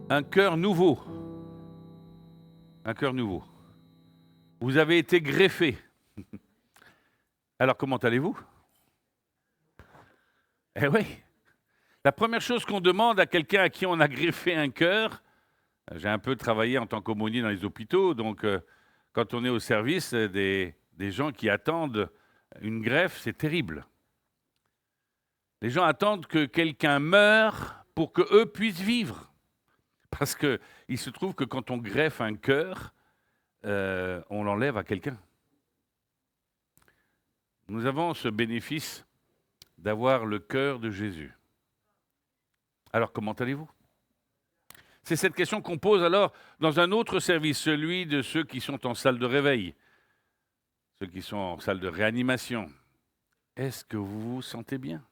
Un cœur nouveau. Un cœur nouveau. Vous avez été greffé. Alors comment allez-vous? Eh oui. La première chose qu'on demande à quelqu'un à qui on a greffé un cœur, j'ai un peu travaillé en tant qu'aumônier dans les hôpitaux, donc quand on est au service des gens qui attendent une greffe, c'est terrible. Les gens attendent que quelqu'un meure pour qu'eux puissent vivre. Parce qu'il se trouve que quand on greffe un cœur, on l'enlève à quelqu'un. Nous avons ce bénéfice d'avoir le cœur de Jésus. Alors comment allez-vous? C'est cette question qu'on pose alors dans un autre service, celui de ceux qui sont en salle de réveil, ceux qui sont en salle de réanimation. Est-ce que vous vous sentez bien?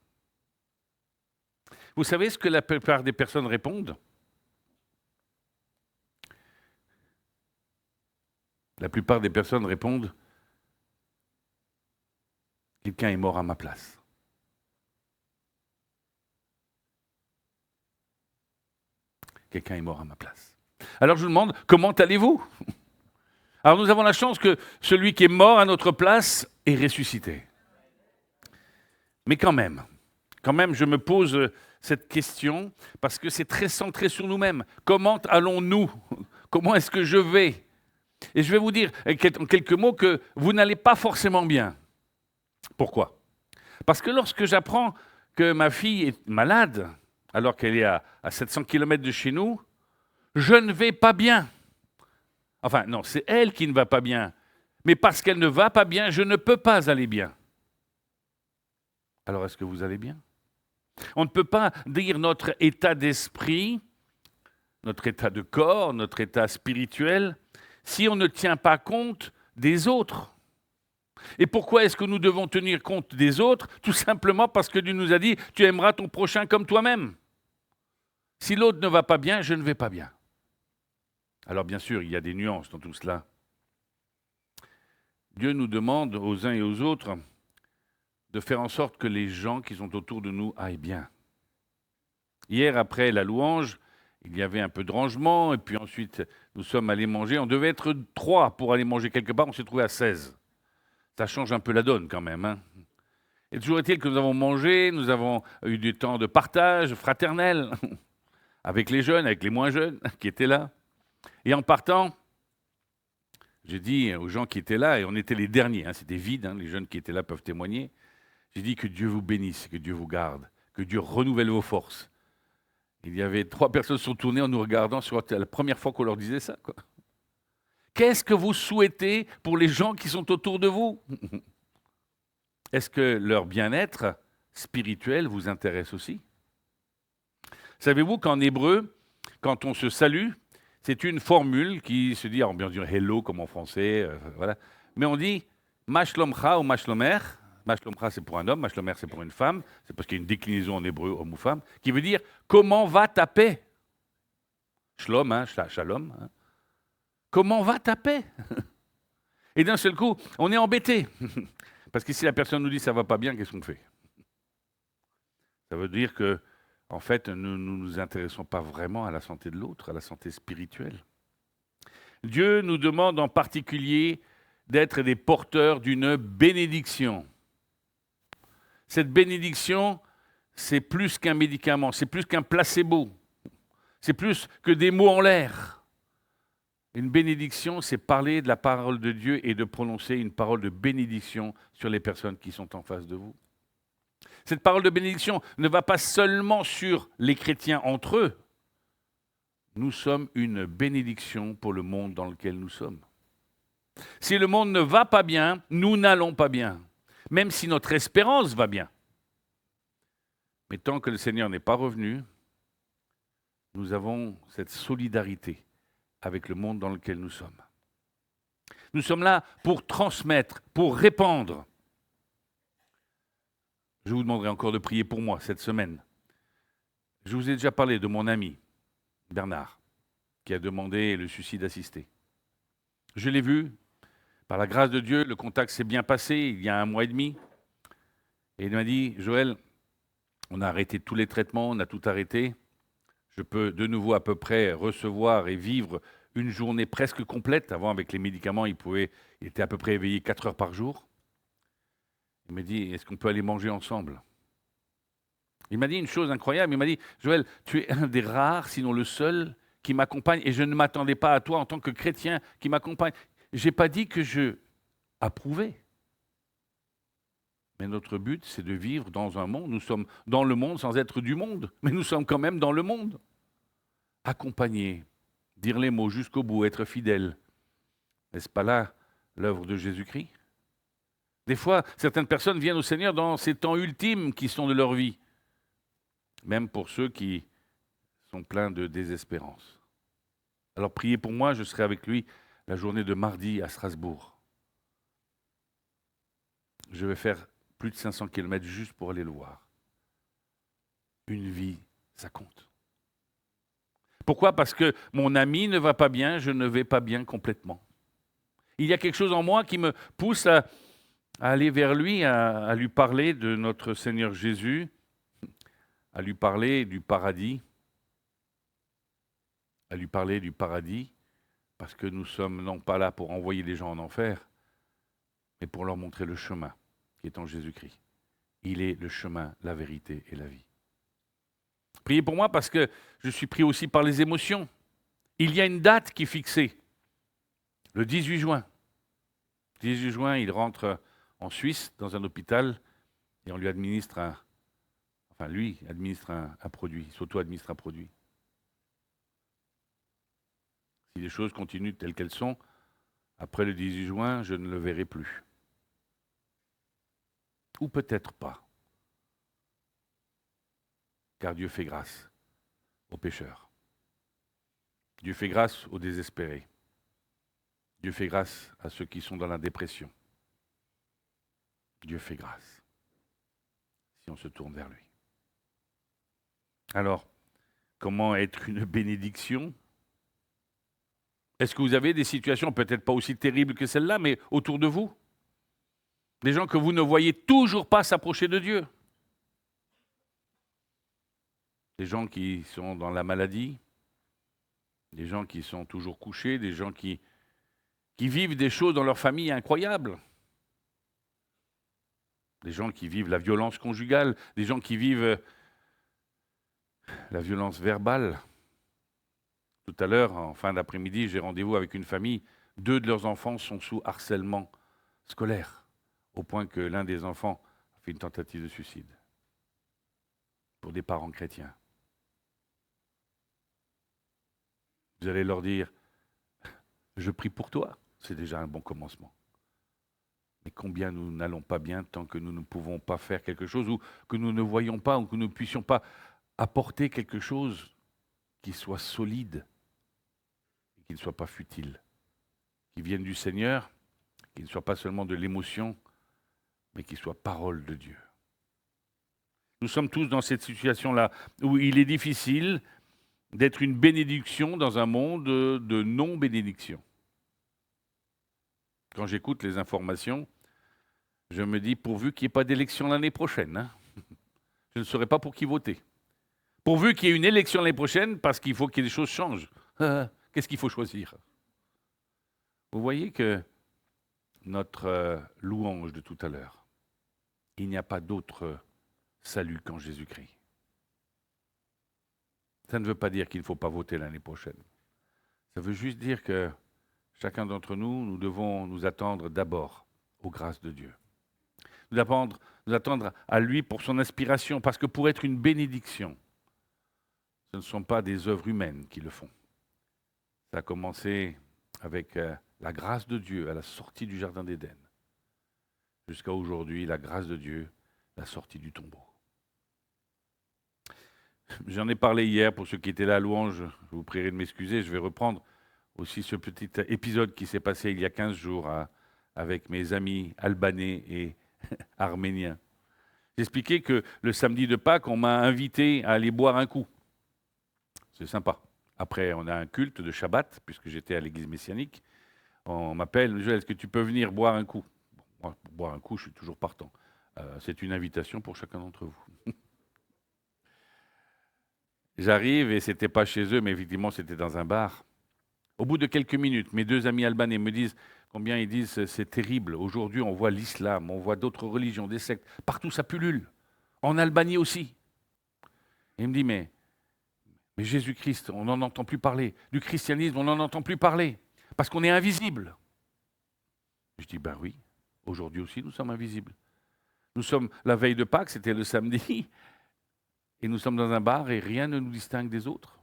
Vous savez ce que la plupart des personnes répondent? La plupart des personnes répondent « Quelqu'un est mort à ma place ». Quelqu'un est mort à ma place. Alors je vous demande, comment allez-vous? Alors nous avons la chance que celui qui est mort à notre place est ressuscité. Mais quand même, je me pose cette question parce que c'est très centré sur nous-mêmes. Comment allons-nous? Comment est-ce que je vais? Et je vais vous dire en quelques mots que vous n'allez pas forcément bien. Pourquoi? Parce que lorsque j'apprends que ma fille est malade, alors qu'elle est à 700 km de chez nous, je ne vais pas bien. Enfin, non, c'est elle qui ne va pas bien. Mais parce qu'elle ne va pas bien, je ne peux pas aller bien. Alors, est-ce que vous allez bien? On ne peut pas dire notre état d'esprit, notre état de corps, notre état spirituel, si on ne tient pas compte des autres. Et pourquoi est-ce que nous devons tenir compte des autres? Tout simplement parce que Dieu nous a dit « Tu aimeras ton prochain comme toi-même ». Si l'autre ne va pas bien, je ne vais pas bien. Alors bien sûr, il y a des nuances dans tout cela. Dieu nous demande aux uns et aux autres de faire en sorte que les gens qui sont autour de nous aillent bien. Hier, après la louange, il y avait un peu de rangement, et puis ensuite, nous sommes allés manger. On devait être 3 pour aller manger quelque part, on s'est trouvé à 16. Ça change un peu la donne quand même, hein. Et toujours est-il que nous avons mangé, nous avons eu du temps de partage fraternel avec les jeunes, avec les moins jeunes qui étaient là. Et en partant, j'ai dit aux gens qui étaient là, et on était les derniers, hein, c'était vide, hein, les jeunes qui étaient là peuvent témoigner, j'ai dit que Dieu vous bénisse, que Dieu vous garde, que Dieu renouvelle vos forces. Il y avait 3 personnes qui sont tournées en nous regardant, c'était la première fois qu'on leur disait ça, quoi. Qu'est-ce que vous souhaitez pour les gens qui sont autour de vous? Est-ce que leur bien-être spirituel vous intéresse aussi? Savez-vous qu'en hébreu, quand on se salue, c'est une formule qui se dit, alors bien sûr hello comme en français, voilà, mais on dit mashlomcha ou mashlomer. Mashlomcha c'est pour un homme, mashlomer c'est pour une femme, c'est parce qu'il y a une déclinaison en hébreu, homme ou femme, qui veut dire comment va ta paix? Shalom, hein, shalom. Hein. Comment va ta paix? Et d'un seul coup, on est embêté. Parce que si la personne nous dit ça va pas bien, qu'est-ce qu'on fait? Ça veut dire que, en fait, nous ne nous intéressons pas vraiment à la santé de l'autre, à la santé spirituelle. Dieu nous demande en particulier d'être des porteurs d'une bénédiction. Cette bénédiction, c'est plus qu'un médicament, c'est plus qu'un placebo, c'est plus que des mots en l'air. Une bénédiction, c'est parler de la parole de Dieu et de prononcer une parole de bénédiction sur les personnes qui sont en face de vous. Cette parole de bénédiction ne va pas seulement sur les chrétiens entre eux. Nous sommes une bénédiction pour le monde dans lequel nous sommes. Si le monde ne va pas bien, nous n'allons pas bien, même si notre espérance va bien. Mais tant que le Seigneur n'est pas revenu, nous avons cette solidarité avec le monde dans lequel nous sommes. Nous sommes là pour transmettre, pour répandre. Je vous demanderai encore de prier pour moi cette semaine. Je vous ai déjà parlé de mon ami, Bernard, qui a demandé le suicide assisté. Je l'ai vu, par la grâce de Dieu, le contact s'est bien passé il y a 1 mois et demi. Et il m'a dit, Joël, On a arrêté tous les traitements, on a tout arrêté. Je peux de nouveau à peu près recevoir et vivre une journée presque complète. Avant, avec les médicaments, il était à peu près éveillé 4 heures par jour. Il m'a dit, est-ce qu'on peut aller manger ensemble? Il m'a dit une chose incroyable. Il m'a dit, Joël, tu es un des rares, sinon le seul, qui m'accompagne. Et je ne m'attendais pas à toi en tant que chrétien qui m'accompagne. Je n'ai pas dit que je approuvais. Mais notre but, c'est de vivre dans un monde. Nous sommes dans le monde sans être du monde. Mais nous sommes quand même dans le monde. Accompagner, dire les mots jusqu'au bout, être fidèle. N'est-ce pas là l'œuvre de Jésus-Christ? Des fois, certaines personnes viennent au Seigneur dans ces temps ultimes qui sont de leur vie. Même pour ceux qui sont pleins de désespérance. Alors priez pour moi, je serai avec lui la journée de mardi à Strasbourg. Je vais faire plus de 500 km juste pour aller le voir. Une vie, ça compte. Pourquoi? Parce que mon ami ne va pas bien, je ne vais pas bien complètement. Il y a quelque chose en moi qui me pousse à aller vers lui, à lui parler de notre Seigneur Jésus, à lui parler du paradis, parce que nous sommes non pas là pour envoyer les gens en enfer, mais pour leur montrer le chemin qui est en Jésus-Christ. Il est le chemin, la vérité et la vie. Priez pour moi parce que je suis pris aussi par les émotions. Il y a une date qui est fixée, le 18 juin. Le 18 juin, il rentre en Suisse dans un hôpital et on lui administre lui administre un produit, il s'auto-administre un produit. Si les choses continuent telles qu'elles sont, après le 18 juin, je ne le verrai plus. Ou peut-être pas. Car Dieu fait grâce aux pécheurs. Dieu fait grâce aux désespérés. Dieu fait grâce à ceux qui sont dans la dépression. Dieu fait grâce si on se tourne vers lui. Alors, comment être une bénédiction? Est-ce que vous avez des situations, peut-être pas aussi terribles que celle-là, mais autour de vous? Des gens que vous ne voyez toujours pas s'approcher de Dieu? Des gens qui sont dans la maladie? Des gens qui sont toujours couchés? Des gens qui vivent des choses dans leur famille incroyables? Des gens qui vivent la violence conjugale? Des gens qui vivent la violence verbale? Tout à l'heure, en fin d'après-midi, j'ai rendez-vous avec une famille. 2 de leurs enfants sont sous harcèlement scolaire, au point que l'un des enfants a fait une tentative de suicide. Pour des parents chrétiens. Vous allez leur dire, je prie pour toi, c'est déjà un bon commencement. Mais combien nous n'allons pas bien tant que nous ne pouvons pas faire quelque chose, ou que nous ne voyons pas, ou que nous ne puissions pas apporter quelque chose qui soit solide, et qui ne soit pas futile, qui vienne du Seigneur, qui ne soit pas seulement de l'émotion, mais qui soit parole de Dieu. Nous sommes tous dans cette situation-là, où il est difficile d'être une bénédiction dans un monde de non-bénédiction. Quand j'écoute les informations, je me dis, pourvu qu'il n'y ait pas d'élection l'année prochaine, hein. Je ne saurais pas pour qui voter. Pourvu qu'il y ait une élection l'année prochaine, parce qu'il faut que les choses changent. Qu'est-ce qu'il faut choisir? Vous voyez que notre louange de tout à l'heure, il n'y a pas d'autre salut qu'en Jésus-Christ. Ça ne veut pas dire qu'il ne faut pas voter l'année prochaine. Ça veut juste dire que chacun d'entre nous, nous devons nous attendre d'abord aux grâces de Dieu. Nous attendre à lui pour son inspiration, parce que pour être une bénédiction, ce ne sont pas des œuvres humaines qui le font. Ça a commencé avec la grâce de Dieu à la sortie du Jardin d'Éden. Jusqu'à aujourd'hui, la grâce de Dieu, la sortie du tombeau. J'en ai parlé hier pour ceux qui étaient là à louange. Je vous prierai de m'excuser. Je vais reprendre aussi ce petit épisode qui s'est passé il y a 15 jours avec mes amis albanais et arméniens. J'expliquais que le samedi de Pâques, on m'a invité à aller boire un coup. C'est sympa. Après, on a un culte de Shabbat, puisque j'étais à l'église messianique. On m'appelle, Joël, est-ce que tu peux venir boire un coup? Moi, pour boire un coup, je suis toujours partant. C'est une invitation pour chacun d'entre vous. J'arrive et c'était pas chez eux, mais effectivement, c'était dans un bar. Au bout de quelques minutes, mes deux amis albanais me disent combien ils disent c'est terrible. Aujourd'hui, on voit l'islam, on voit d'autres religions, des sectes. Partout, ça pullule. En Albanie aussi. Et il me dit mais Jésus-Christ, on n'en entend plus parler. Du christianisme, on n'en entend plus parler. Parce qu'on est invisible. Je dis ben oui, aujourd'hui aussi, nous sommes invisibles. Nous sommes la veille de Pâques, c'était le samedi, et nous sommes dans un bar et rien ne nous distingue des autres.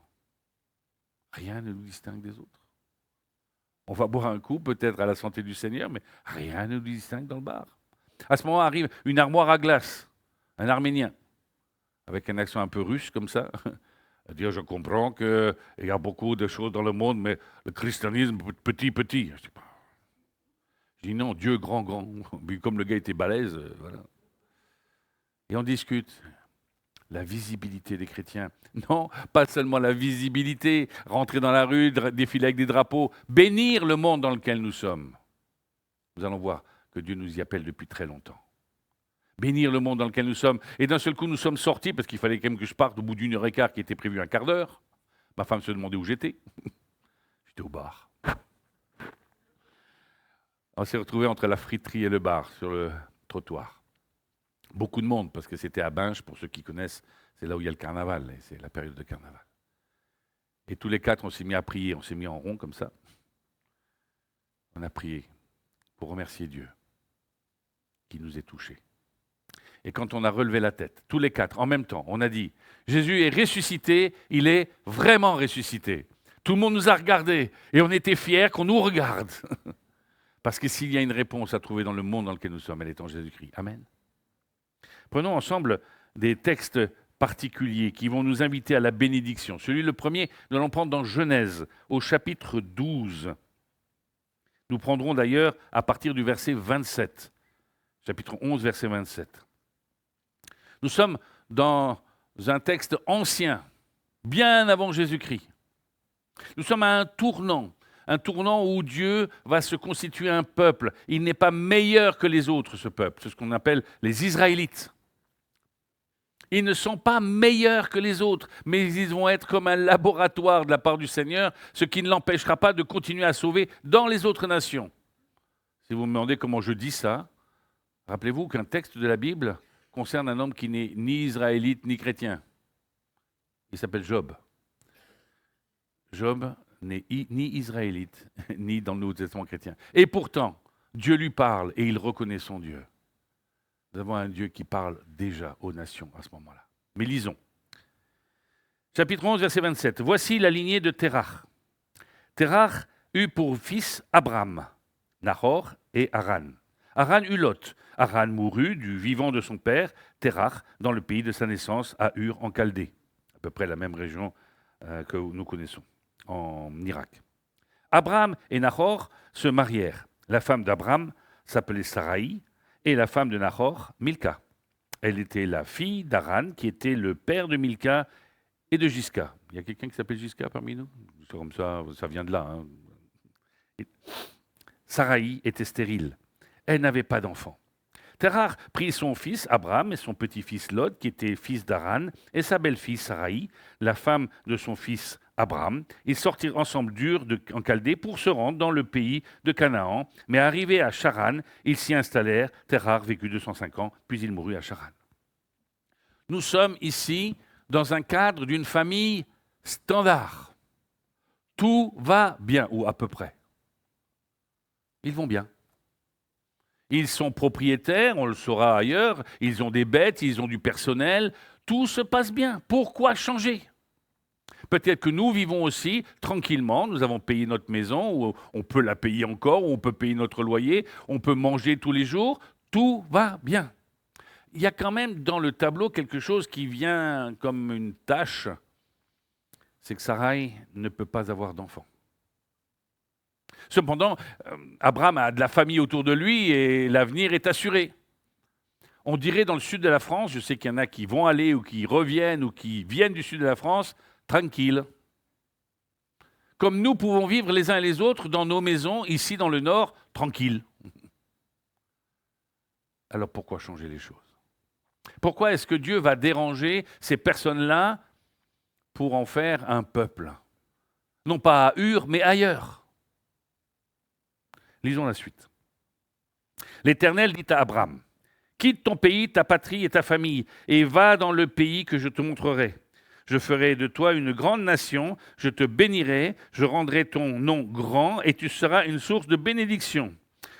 Rien ne nous distingue des autres. On va boire un coup, peut-être à la santé du Seigneur, mais rien ne nous distingue dans le bar. À ce moment arrive une armoire à glace, un Arménien, avec un accent un peu russe comme ça, à dire je comprends qu'il y a beaucoup de choses dans le monde, mais le christianisme petit. Je dis non, Dieu grand. Puis comme le gars était balèze, voilà. Et on discute. La visibilité des chrétiens. Non, pas seulement la visibilité, rentrer dans la rue, défiler avec des drapeaux, bénir le monde dans lequel nous sommes. Nous allons voir que Dieu nous y appelle depuis très longtemps. Bénir le monde dans lequel nous sommes. Et d'un seul coup, nous sommes sortis, parce qu'il fallait quand même que je parte au bout d'une heure et quart qui était prévu un quart d'heure. Ma femme se demandait où j'étais. J'étais au bar. On s'est retrouvés entre la friterie et le bar, sur le trottoir. Beaucoup de monde, parce que c'était à Binche, pour ceux qui connaissent, c'est là où il y a le carnaval, et c'est la période de carnaval. Et tous les quatre, on s'est mis à prier, on s'est mis en rond comme ça. On a prié pour remercier Dieu qui nous ait touchés. Et quand on a relevé la tête, tous les quatre, en même temps, on a dit, Jésus est ressuscité, il est vraiment ressuscité. Tout le monde nous a regardés, et on était fiers qu'on nous regarde. Parce que s'il y a une réponse à trouver dans le monde dans lequel nous sommes, elle est en Jésus-Christ. Amen. Prenons ensemble des textes particuliers qui vont nous inviter à la bénédiction. Le premier, nous allons prendre dans Genèse, au chapitre 12. Nous prendrons d'ailleurs à partir du verset 27. Chapitre 11, verset 27. Nous sommes dans un texte ancien, bien avant Jésus-Christ. Nous sommes à un tournant où Dieu va se constituer un peuple. Il n'est pas meilleur que les autres, ce peuple. C'est ce qu'on appelle les Israélites. Ils ne sont pas meilleurs que les autres, mais ils vont être comme un laboratoire de la part du Seigneur, ce qui ne l'empêchera pas de continuer à sauver dans les autres nations. Si vous me demandez comment je dis ça, rappelez-vous qu'un texte de la Bible concerne un homme qui n'est ni israélite ni chrétien. Il s'appelle Job. Job n'est ni israélite, ni dans le Nouveau Testament chrétien. Et pourtant, Dieu lui parle et il reconnaît son Dieu. Nous avons un Dieu qui parle déjà aux nations à ce moment-là. Mais lisons. Chapitre 11, verset 27. Voici la lignée de Terach. Terach eut pour fils Abram, Nahor et Haran. Haran eut Lot. Haran mourut du vivant de son père, Terach, dans le pays de sa naissance, à Ur en Chaldée, à peu près la même région que nous connaissons, en Irak. Abram et Nahor se marièrent. La femme d'Abram s'appelait Saraï, et la femme de Nahor, Milka. Elle était la fille d'Haran, qui était le père de Milka et de Gisca. Il y a quelqu'un qui s'appelle Gisca parmi nous? C'est comme ça vient de là. Hein. Saraï était stérile. Elle n'avait pas d'enfant. Terach prit son fils Abram et son petit-fils Lot, qui était fils d'Haran, et sa belle-fille Saraï, la femme de son fils Abram. Ils sortirent ensemble d'Ur en Chaldée pour se rendre dans le pays de Canaan. Mais arrivés à Charan, ils s'y installèrent. Terach vécut 205 ans, puis il mourut à Charan. Nous sommes ici dans un cadre d'une famille standard. Tout va bien, ou à peu près. Ils vont bien. Ils sont propriétaires, on le saura ailleurs, ils ont des bêtes, ils ont du personnel, tout se passe bien. Pourquoi changer? Peut-être que nous vivons aussi tranquillement, nous avons payé notre maison, ou on peut la payer encore, ou on peut payer notre loyer, on peut manger tous les jours, tout va bien. Il y a quand même dans le tableau quelque chose qui vient comme une tâche, c'est que Sarai ne peut pas avoir d'enfant. Cependant, Abraham a de la famille autour de lui et l'avenir est assuré. On dirait dans le sud de la France, je sais qu'il y en a qui vont aller ou qui reviennent ou qui viennent du sud de la France, tranquille. Comme nous pouvons vivre les uns et les autres dans nos maisons, ici dans le nord, tranquille. Alors pourquoi changer les choses? Pourquoi est-ce que Dieu va déranger ces personnes-là pour en faire un peuple. Non pas à Ur, mais ailleurs. Lisons la suite. L'Éternel dit à Abraham, « Quitte ton pays, ta patrie et ta famille, et va dans le pays que je te montrerai. Je ferai de toi une grande nation, je te bénirai, je rendrai ton nom grand, et tu seras une source de bénédiction.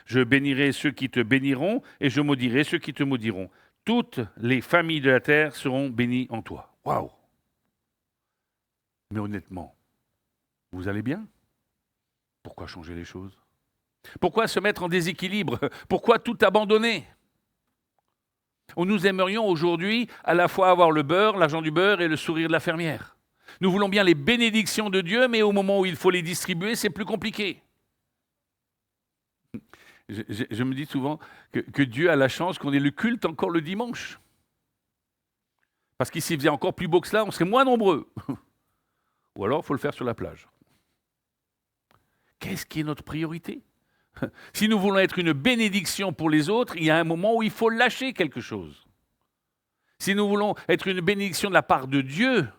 Je bénirai ceux qui te béniront, et je maudirai ceux qui te maudiront. Toutes les familles de la terre seront bénies en toi. » Waouh! Mais honnêtement, vous allez bien? Pourquoi changer les choses? Pourquoi se mettre en déséquilibre? Pourquoi tout abandonner? Nous aimerions aujourd'hui à la fois avoir le beurre, l'argent du beurre et le sourire de la fermière. Nous voulons bien les bénédictions de Dieu, mais au moment où il faut les distribuer, c'est plus compliqué. Je me dis souvent que Dieu a la chance qu'on ait le culte encore le dimanche. Parce qu'il s'il faisait encore plus beau que cela, on serait moins nombreux. Ou alors, il faut le faire sur la plage. Qu'est-ce qui est notre priorité? Si nous voulons être une bénédiction pour les autres, il y a un moment où il faut lâcher quelque chose. Si nous voulons être une bénédiction de la part de Dieu,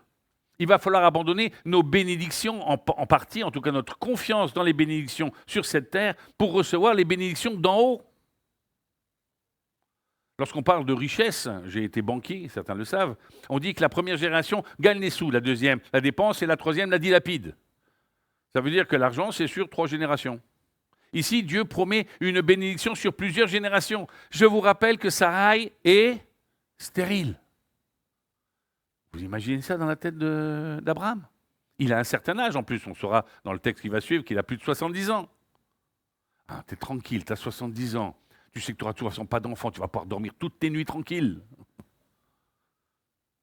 il va falloir abandonner nos bénédictions, en partie, en tout cas notre confiance dans les bénédictions sur cette terre, pour recevoir les bénédictions d'en haut. Lorsqu'on parle de richesse, j'ai été banquier, certains le savent, on dit que la première génération gagne les sous, la deuxième la dépense et la troisième la dilapide. Ça veut dire que l'argent, c'est sur 3 générations. Ici, Dieu promet une bénédiction sur plusieurs générations. Je vous rappelle que Sarai est stérile. Vous imaginez ça dans la tête d'Abraham? Il a un certain âge en plus, on saura dans le texte qui va suivre qu'il a plus de 70 ans. Ah, tu es tranquille, tu as 70 ans. Tu sais que tu n'auras de toute façon pas d'enfant, tu vas pouvoir dormir toutes tes nuits tranquille.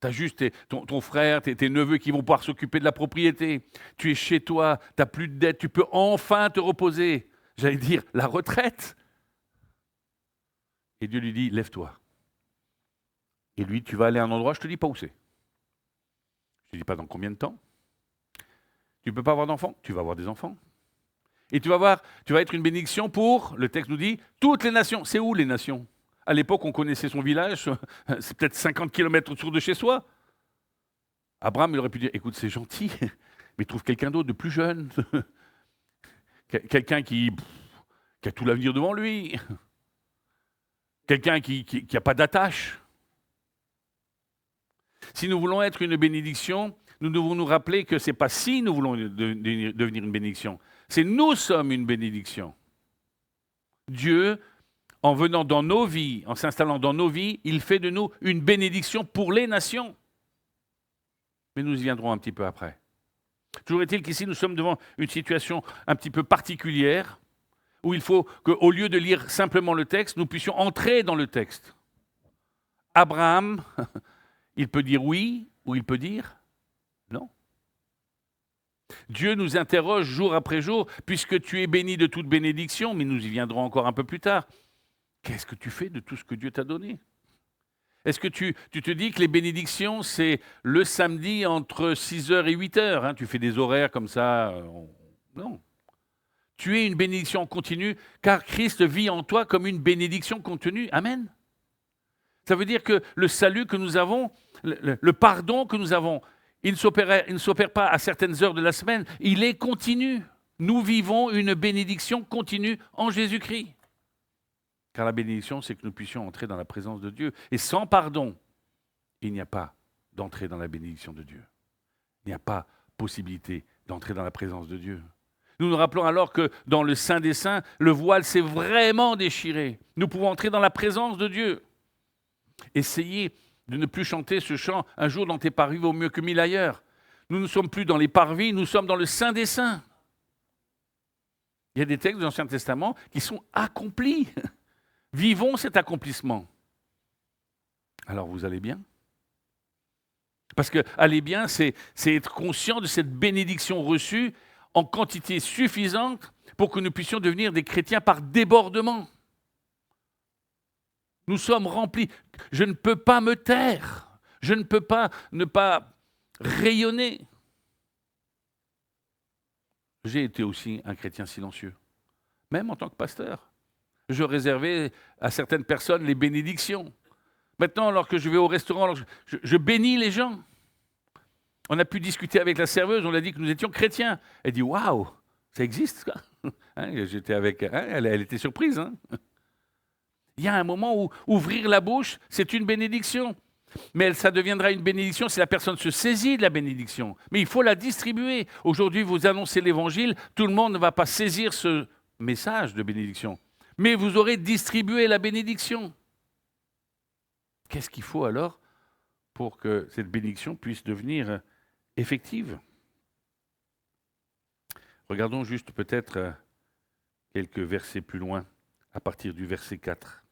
Tu as juste ton frère, tes neveux qui vont pouvoir s'occuper de la propriété. Tu es chez toi, tu n'as plus de dettes, tu peux enfin te reposer. J'allais dire, la retraite. Et Dieu lui dit, lève-toi. Et lui, tu vas aller à un endroit, je ne te dis pas où c'est. Je ne te dis pas dans combien de temps. Tu ne peux pas avoir d'enfants, tu vas avoir des enfants. Et tu vas être une bénédiction pour, le texte nous dit, toutes les nations. C'est où les nations? À l'époque, on connaissait son village, c'est peut-être 50 km autour de chez soi. Abraham, il aurait pu dire, écoute, c'est gentil, mais trouve quelqu'un d'autre de plus jeune. Quelqu'un qui a tout l'avenir devant lui. Quelqu'un qui n'a pas d'attache. Si nous voulons être une bénédiction, nous devons nous rappeler que ce n'est pas si nous voulons devenir une bénédiction, c'est nous sommes une bénédiction. Dieu, en venant dans nos vies, en s'installant dans nos vies, il fait de nous une bénédiction pour les nations. Mais nous y viendrons un petit peu après. Toujours est-il qu'ici, nous sommes devant une situation un petit peu particulière, où il faut qu'au lieu de lire simplement le texte, nous puissions entrer dans le texte. Abraham, il peut dire oui, ou il peut dire non. Dieu nous interroge jour après jour, puisque tu es béni de toute bénédiction, mais nous y viendrons encore un peu plus tard. Qu'est-ce que tu fais de tout ce que Dieu t'a donné? Est-ce que tu te dis que les bénédictions, c'est le samedi entre 6h et 8h, hein, tu fais des horaires comme ça? Non. Tu es une bénédiction continue, car Christ vit en toi comme une bénédiction contenue. Amen. Ça veut dire que le salut que nous avons, le pardon que nous avons, il ne s'opère pas à certaines heures de la semaine, il est continu. Nous vivons une bénédiction continue en Jésus-Christ. Car la bénédiction, c'est que nous puissions entrer dans la présence de Dieu. Et sans pardon, il n'y a pas d'entrée dans la bénédiction de Dieu. Il n'y a pas possibilité d'entrer dans la présence de Dieu. Nous nous rappelons alors que dans le Saint des Saints, le voile s'est vraiment déchiré. Nous pouvons entrer dans la présence de Dieu. Essayez de ne plus chanter ce chant « Un jour dans tes parvis vaut mieux que 1000 ailleurs ». Nous ne sommes plus dans les parvis, nous sommes dans le Saint des Saints. Il y a des textes de l'Ancien Testament qui sont accomplis. Vivons cet accomplissement. Alors vous allez bien? Parce que aller bien, c'est être conscient de cette bénédiction reçue en quantité suffisante pour que nous puissions devenir des chrétiens par débordement. Nous sommes remplis. Je ne peux pas me taire. Je ne peux pas ne pas rayonner. J'ai été aussi un chrétien silencieux, même en tant que pasteur. Je réservais à certaines personnes les bénédictions. Maintenant, lorsque je vais au restaurant, je bénis les gens. On a pu discuter avec la serveuse, on a dit que nous étions chrétiens. Elle dit, waouh, ça existe, quoi. Hein, j'étais avec, hein, elle était surprise. Hein. Il y a un moment où ouvrir la bouche, c'est une bénédiction. Mais ça deviendra une bénédiction si la personne se saisit de la bénédiction. Mais il faut la distribuer. Aujourd'hui, vous annoncez l'évangile, tout le monde ne va pas saisir ce message de bénédiction. Mais vous aurez distribué la bénédiction. Qu'est-ce qu'il faut alors pour que cette bénédiction puisse devenir effective? Regardons juste peut-être quelques versets plus loin, à partir du verset 4.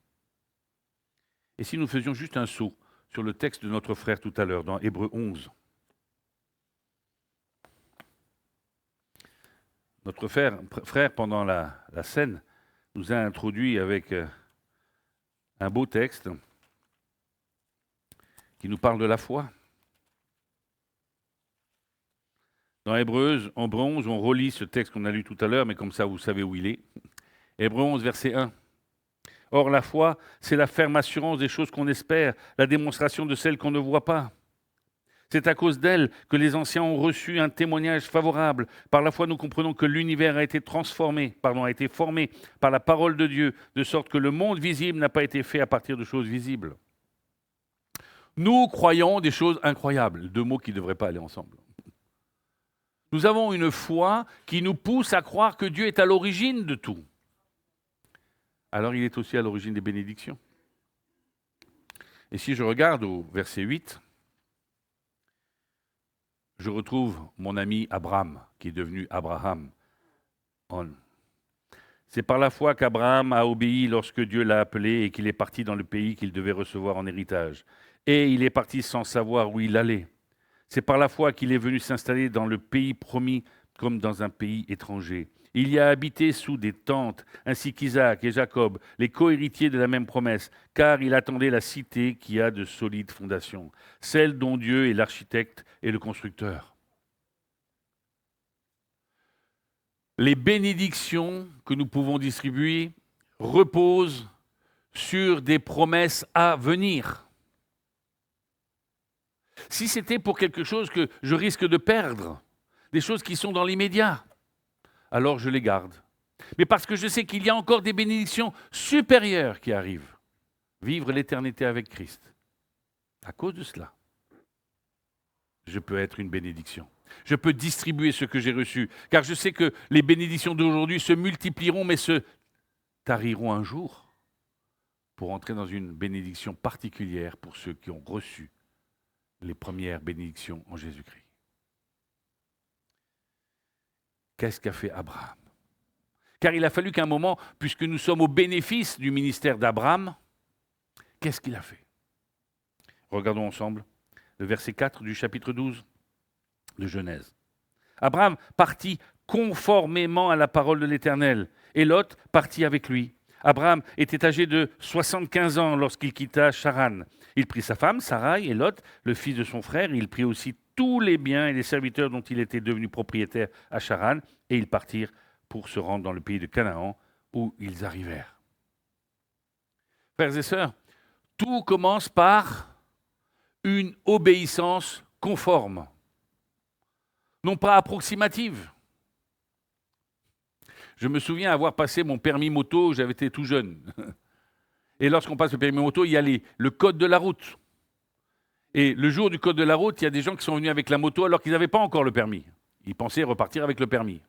Et si nous faisions juste un saut sur le texte de notre frère tout à l'heure, dans Hébreux 11. Notre frère pendant la scène, nous a introduit avec un beau texte qui nous parle de la foi. Dans Hébreux 11, on relit ce texte qu'on a lu tout à l'heure, mais comme ça vous savez où il est. Hébreux 11, verset 1. Or, la foi, c'est la ferme assurance des choses qu'on espère, la démonstration de celles qu'on ne voit pas. C'est à cause d'elle que les anciens ont reçu un témoignage favorable. Par la foi, nous comprenons que l'univers a été formé par la parole de Dieu, de sorte que le monde visible n'a pas été fait à partir de choses visibles. Nous croyons des choses incroyables, deux mots qui ne devraient pas aller ensemble. Nous avons une foi qui nous pousse à croire que Dieu est à l'origine de tout. Alors il est aussi à l'origine des bénédictions. Et si je regarde au verset 8, je retrouve mon ami Abraham, qui est devenu Abraham. C'est par la foi qu'Abraham a obéi lorsque Dieu l'a appelé et qu'il est parti dans le pays qu'il devait recevoir en héritage. Et il est parti sans savoir où il allait. C'est par la foi qu'il est venu s'installer dans le pays promis comme dans un pays étranger. Il y a habité sous des tentes, ainsi qu'Isaac et Jacob, les co-héritiers de la même promesse, car il attendait la cité qui a de solides fondations, celle dont Dieu est l'architecte et le constructeur. Les bénédictions que nous pouvons distribuer reposent sur des promesses à venir. Si c'était pour quelque chose que je risque de perdre, des choses qui sont dans l'immédiat, alors je les garde. Mais parce que je sais qu'il y a encore des bénédictions supérieures qui arrivent. Vivre l'éternité avec Christ. À cause de cela, je peux être une bénédiction. Je peux distribuer ce que j'ai reçu. Car je sais que les bénédictions d'aujourd'hui se multiplieront, mais se tariront un jour pour entrer dans une bénédiction particulière pour ceux qui ont reçu les premières bénédictions en Jésus-Christ. Qu'est-ce qu'a fait Abraham? Car il a fallu qu'à un moment, puisque nous sommes au bénéfice du ministère d'Abraham, qu'est-ce qu'il a fait? Regardons ensemble le verset 4 du chapitre 12 de Genèse. Abraham partit conformément à la parole de l'Éternel, et Lot partit avec lui. Abraham était âgé de 75 ans lorsqu'il quitta Charan. Il prit sa femme, Sarai, et Lot, le fils de son frère. Il prit aussi tous les biens et les serviteurs dont il était devenu propriétaire à Charan, et ils partirent pour se rendre dans le pays de Canaan, où ils arrivèrent. Frères et sœurs, tout commence par une obéissance conforme, non pas approximative. Je me souviens avoir passé mon permis moto, j'avais été tout jeune. Et lorsqu'on passe le permis moto, il y a le code de la route. Et le jour du code de la route, il y a des gens qui sont venus avec la moto alors qu'ils n'avaient pas encore le permis. Ils pensaient repartir avec le permis.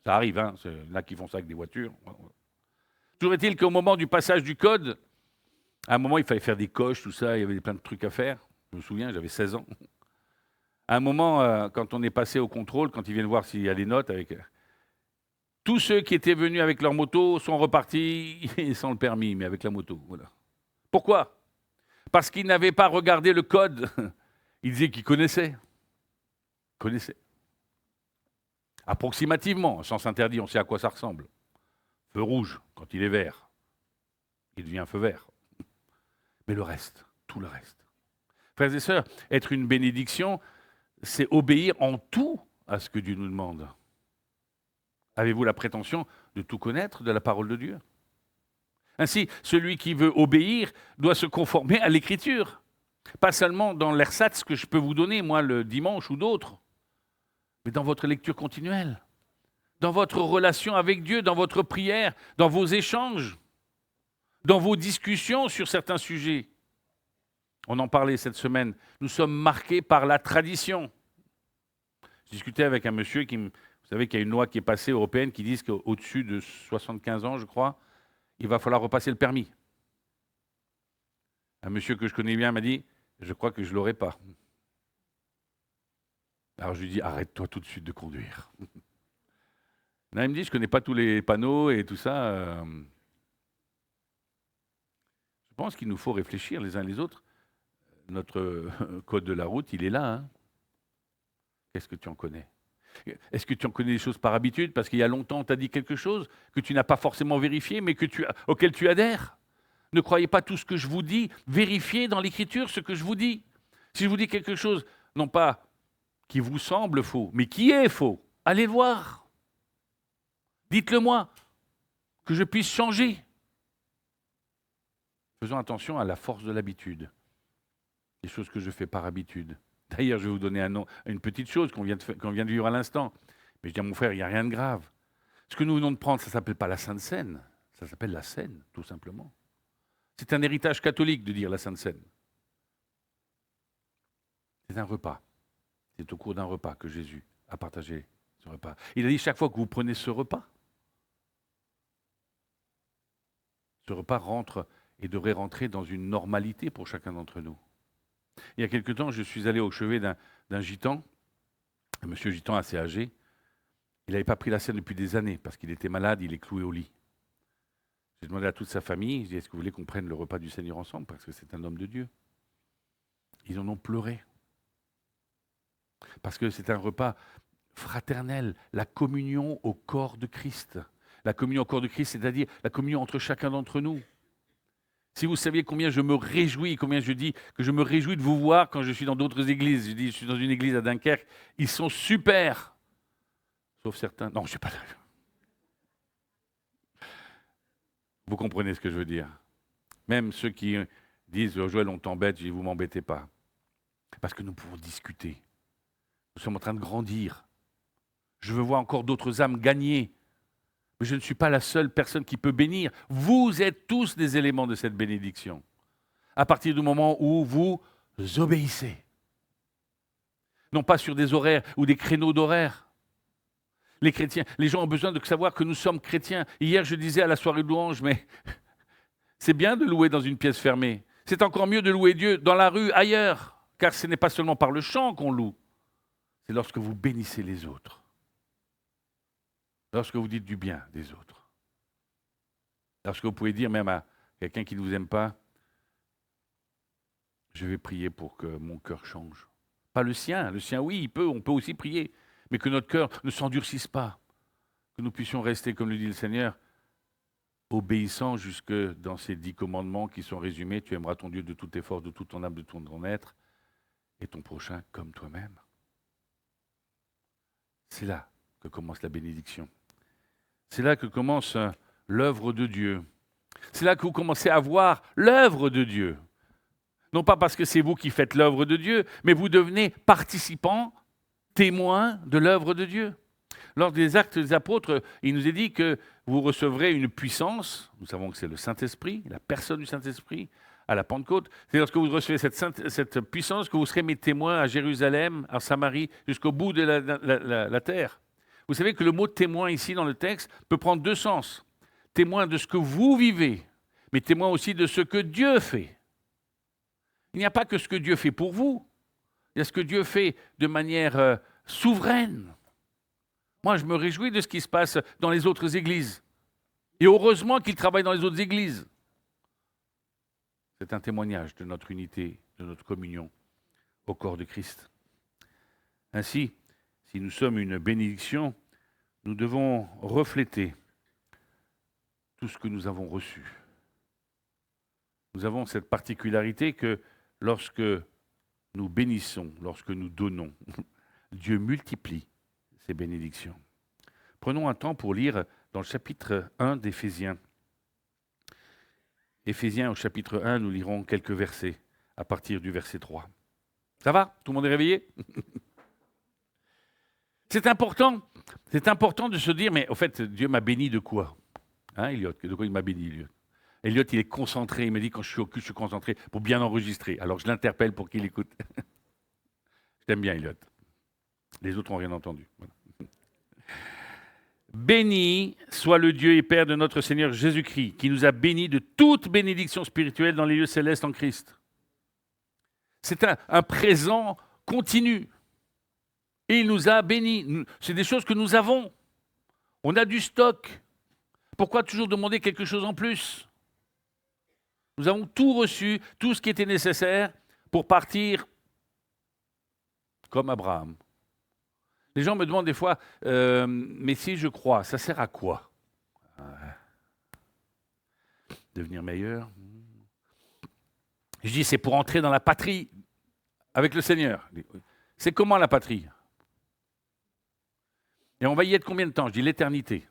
Ça arrive, hein, c'est là qu'ils font ça avec des voitures. Toujours est-il qu'au moment du passage du code, à un moment, il fallait faire des coches, tout ça, il y avait plein de trucs à faire. Je me souviens, j'avais 16 ans. À un moment, quand on est passé au contrôle, quand ils viennent voir s'il y a les notes, tous ceux qui étaient venus avec leur moto sont repartis sans le permis, mais avec la moto. Voilà. Pourquoi? Parce qu'ils n'avaient pas regardé le code. Ils disaient qu'ils connaissaient. Approximativement, sens interdit, on sait à quoi ça ressemble. Feu rouge, quand il est vert, il devient feu vert. Mais le reste, tout le reste. Frères et sœurs, être une bénédiction, c'est obéir en tout à ce que Dieu nous demande. Avez-vous la prétention de tout connaître de la parole de Dieu? Ainsi, celui qui veut obéir doit se conformer à l'Écriture. Pas seulement dans l'ersatz que je peux vous donner, moi, le dimanche ou d'autres, mais dans votre lecture continuelle, dans votre relation avec Dieu, dans votre prière, dans vos échanges, dans vos discussions sur certains sujets. On en parlait cette semaine. Nous sommes marqués par la tradition. Je discutais avec un monsieur vous savez qu'il y a une loi qui est passée européenne qui dit qu'au-dessus de 75 ans, je crois, il va falloir repasser le permis. Un monsieur que je connais bien m'a dit, je crois que je ne l'aurai pas. Alors je lui dis, arrête-toi tout de suite de conduire. Là, il me dit, je ne connais pas tous les panneaux et tout ça. Je pense qu'il nous faut réfléchir les uns les autres. Notre code de la route, il est là. Hein. Qu'est-ce que tu en connais? Est-ce que tu en connais des choses par habitude, parce qu'il y a longtemps on t'a dit quelque chose que tu n'as pas forcément vérifié, mais auquel tu adhères? Ne croyez pas tout ce que je vous dis, vérifiez dans l'Écriture ce que je vous dis. Si je vous dis quelque chose, non pas qui vous semble faux, mais qui est faux, allez voir. Dites-le moi, que je puisse changer. Faisons attention à la force de l'habitude, les choses que je fais par habitude. D'ailleurs, je vais vous donner une petite chose qu'on vient de vivre à l'instant. Mais je dis à mon frère, il n'y a rien de grave. Ce que nous venons de prendre, ça ne s'appelle pas la Sainte Seine, ça s'appelle la Seine, tout simplement. C'est un héritage catholique de dire la Sainte Seine. C'est un repas. C'est au cours d'un repas que Jésus a partagé ce repas. Il a dit, chaque fois que vous prenez ce repas rentre et devrait rentrer dans une normalité pour chacun d'entre nous. Il y a quelque temps, je suis allé au chevet d'un gitan, un monsieur gitan assez âgé. Il n'avait pas pris la Seine depuis des années parce qu'il était malade, il est cloué au lit. J'ai demandé à toute sa famille, j'ai dit, est-ce que vous voulez qu'on prenne le repas du Seigneur ensemble, parce que c'est un homme de Dieu. Ils en ont pleuré. Parce que c'est un repas fraternel, la communion au corps de Christ. La communion au corps de Christ, c'est-à-dire la communion entre chacun d'entre nous. Si vous saviez combien je me réjouis, combien je dis que je me réjouis de vous voir quand je suis dans d'autres églises. Je dis, je suis dans une église à Dunkerque, ils sont super. Sauf certains. Non, je ne suis pas là. Vous comprenez ce que je veux dire. Même ceux qui disent, oh, Joël, on t'embête, je dis, vous ne m'embêtez pas. Parce que nous pouvons discuter. Nous sommes en train de grandir. Je veux voir encore d'autres âmes gagner. Mais je ne suis pas la seule personne qui peut bénir. Vous êtes tous des éléments de cette bénédiction. À partir du moment où vous obéissez. Non pas sur des horaires ou des créneaux d'horaires. Les chrétiens, les gens ont besoin de savoir que nous sommes chrétiens. Hier, je disais à la soirée de louange, mais c'est bien de louer dans une pièce fermée. C'est encore mieux de louer Dieu dans la rue, ailleurs. Car ce n'est pas seulement par le chant qu'on loue. C'est lorsque vous bénissez les autres. Lorsque vous dites du bien des autres. Lorsque vous pouvez dire même à quelqu'un qui ne vous aime pas, je vais prier pour que mon cœur change. Pas le sien oui, on peut aussi prier, mais que notre cœur ne s'endurcisse pas, que nous puissions rester, comme le dit le Seigneur, obéissants jusque dans ces 10 commandements qui sont résumés, tu aimeras ton Dieu de toute tes forces, de toute ton âme, de tout ton être, et ton prochain comme toi-même. C'est là que commence la bénédiction. C'est là que commence l'œuvre de Dieu. C'est là que vous commencez à voir l'œuvre de Dieu. Non pas parce que c'est vous qui faites l'œuvre de Dieu, mais vous devenez participants, témoins de l'œuvre de Dieu. Lors des Actes des Apôtres, il nous est dit que vous recevrez une puissance, nous savons que c'est le Saint-Esprit, la personne du Saint-Esprit, à la Pentecôte. C'est lorsque vous recevez cette puissance que vous serez mes témoins à Jérusalem, à Samarie, jusqu'au bout de la terre. Vous savez que le mot témoin ici dans le texte peut prendre 2 sens. Témoin de ce que vous vivez, mais témoin aussi de ce que Dieu fait. Il n'y a pas que ce que Dieu fait pour vous, il y a ce que Dieu fait de manière souveraine. Moi, je me réjouis de ce qui se passe dans les autres églises. Et heureusement qu'il travaille dans les autres églises. C'est un témoignage de notre unité, de notre communion au corps de Christ. Ainsi, si nous sommes une bénédiction, nous devons refléter tout ce que nous avons reçu. Nous avons cette particularité que lorsque nous bénissons, lorsque nous donnons, Dieu multiplie ces bénédictions. Prenons un temps pour lire dans le chapitre 1 d'Éphésiens. Éphésiens au chapitre 1, nous lirons quelques versets à partir du verset 3. Ça va? Tout le monde est réveillé? C'est important de se dire, mais au fait, Dieu m'a béni de quoi? Hein, Elliot, de quoi il m'a béni, Elliot? Elliot, il est concentré, il me dit quand je suis au cul, je suis concentré pour bien enregistrer. Alors je l'interpelle pour qu'il écoute. Je t'aime bien, Elliot. Les autres n'ont rien entendu. Voilà. Béni soit le Dieu et Père de notre Seigneur Jésus-Christ, qui nous a bénis de toute bénédiction spirituelle dans les lieux célestes en Christ. C'est un présent continu. Et il nous a bénis. C'est des choses que nous avons. On a du stock. Pourquoi toujours demander quelque chose en plus? Nous avons tout reçu, tout ce qui était nécessaire pour partir comme Abraham. Les gens me demandent des fois, mais si je crois, ça sert à quoi? Devenir meilleur. Je dis, c'est pour entrer dans la patrie avec le Seigneur. C'est comment la patrie? Et on va y être combien de temps? Je dis l'éternité.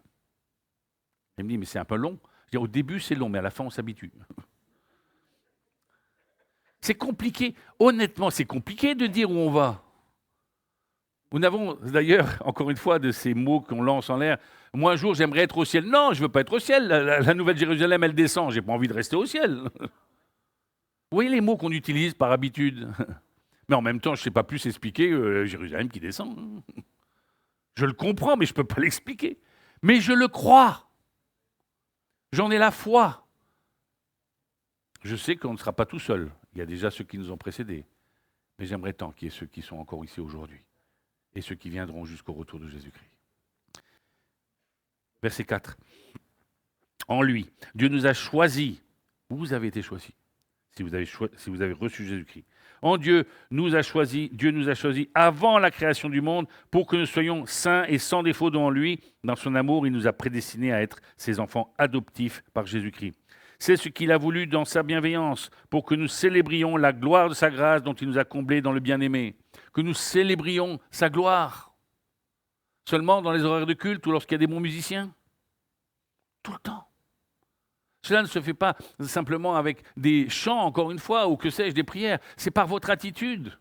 Il me dit, mais c'est un peu long. Je dis, au début, c'est long, mais à la fin, on s'habitue. C'est compliqué. Honnêtement, c'est compliqué de dire où on va. Nous n'avons d'ailleurs, encore une fois, de ces mots qu'on lance en l'air. Moi, un jour, j'aimerais être au ciel. Non, je ne veux pas être au ciel. La Nouvelle Jérusalem, elle descend. Je n'ai pas envie de rester au ciel. Vous voyez les mots qu'on utilise par habitude. Mais en même temps, je ne sais pas plus expliquer Jérusalem qui descend. Je le comprends, mais je ne peux pas l'expliquer. Mais je le crois. J'en ai la foi. Je sais qu'on ne sera pas tout seul. Il y a déjà ceux qui nous ont précédés. Mais j'aimerais tant qu'il y ait ceux qui sont encore ici aujourd'hui. Et ceux qui viendront jusqu'au retour de Jésus-Christ. Verset 4. En lui, Dieu nous a choisis. Vous avez été choisis, si vous avez reçu Jésus-Christ. En Dieu nous a choisis avant la création du monde pour que nous soyons saints et sans défaut devant lui. Dans son amour, il nous a prédestinés à être ses enfants adoptifs par Jésus-Christ. C'est ce qu'il a voulu dans sa bienveillance, pour que nous célébrions la gloire de sa grâce dont il nous a comblés dans le bien-aimé. Que nous célébrions sa gloire. Seulement dans les horaires de culte ou lorsqu'il y a des bons musiciens? Tout le temps. Cela ne se fait pas simplement avec des chants, encore une fois, ou que sais-je, des prières. C'est par votre attitude.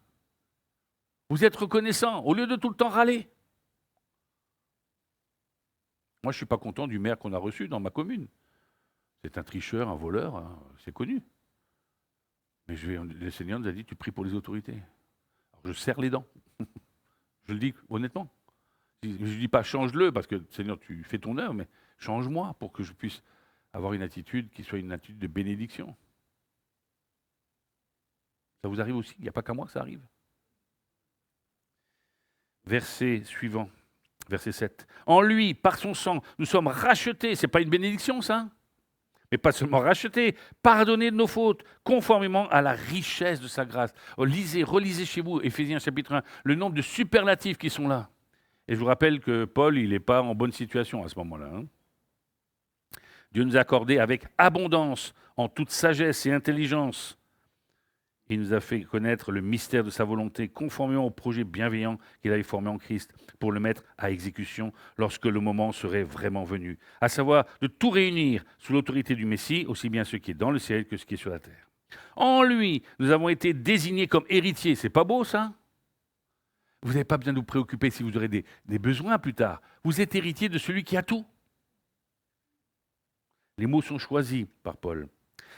Vous êtes reconnaissant, au lieu de tout le temps râler. Moi, je ne suis pas content du maire qu'on a reçu dans ma commune. C'est un tricheur, un voleur, hein, c'est connu. Mais le Seigneur nous a dit, tu pries pour les autorités. Alors, je serre les dents. Je le dis honnêtement. Je ne dis pas change-le, parce que Seigneur, tu fais ton œuvre, mais change-moi pour que je puisse avoir une attitude qui soit une attitude de bénédiction. Ça vous arrive aussi, il n'y a pas qu'à moi que ça arrive. Verset suivant, verset 7. En lui, par son sang, nous sommes rachetés. Ce n'est pas une bénédiction, ça? Mais pas seulement rachetés, pardonnés de nos fautes, conformément à la richesse de sa grâce. Relisez chez vous, Éphésiens chapitre 1, le nombre de superlatifs qui sont là. Et je vous rappelle que Paul, il n'est pas en bonne situation à ce moment-là. Hein. Dieu nous a accordé avec abondance, en toute sagesse et intelligence. Il nous a fait connaître le mystère de sa volonté, conformément au projet bienveillant qu'il avait formé en Christ, pour le mettre à exécution lorsque le moment serait vraiment venu, à savoir de tout réunir sous l'autorité du Messie, aussi bien ce qui est dans le ciel que ce qui est sur la terre. En lui, nous avons été désignés comme héritiers. C'est pas beau, ça? Vous n'avez pas besoin de vous préoccuper si vous aurez des besoins plus tard. Vous êtes héritier de celui qui a tout. Les mots sont choisis par Paul.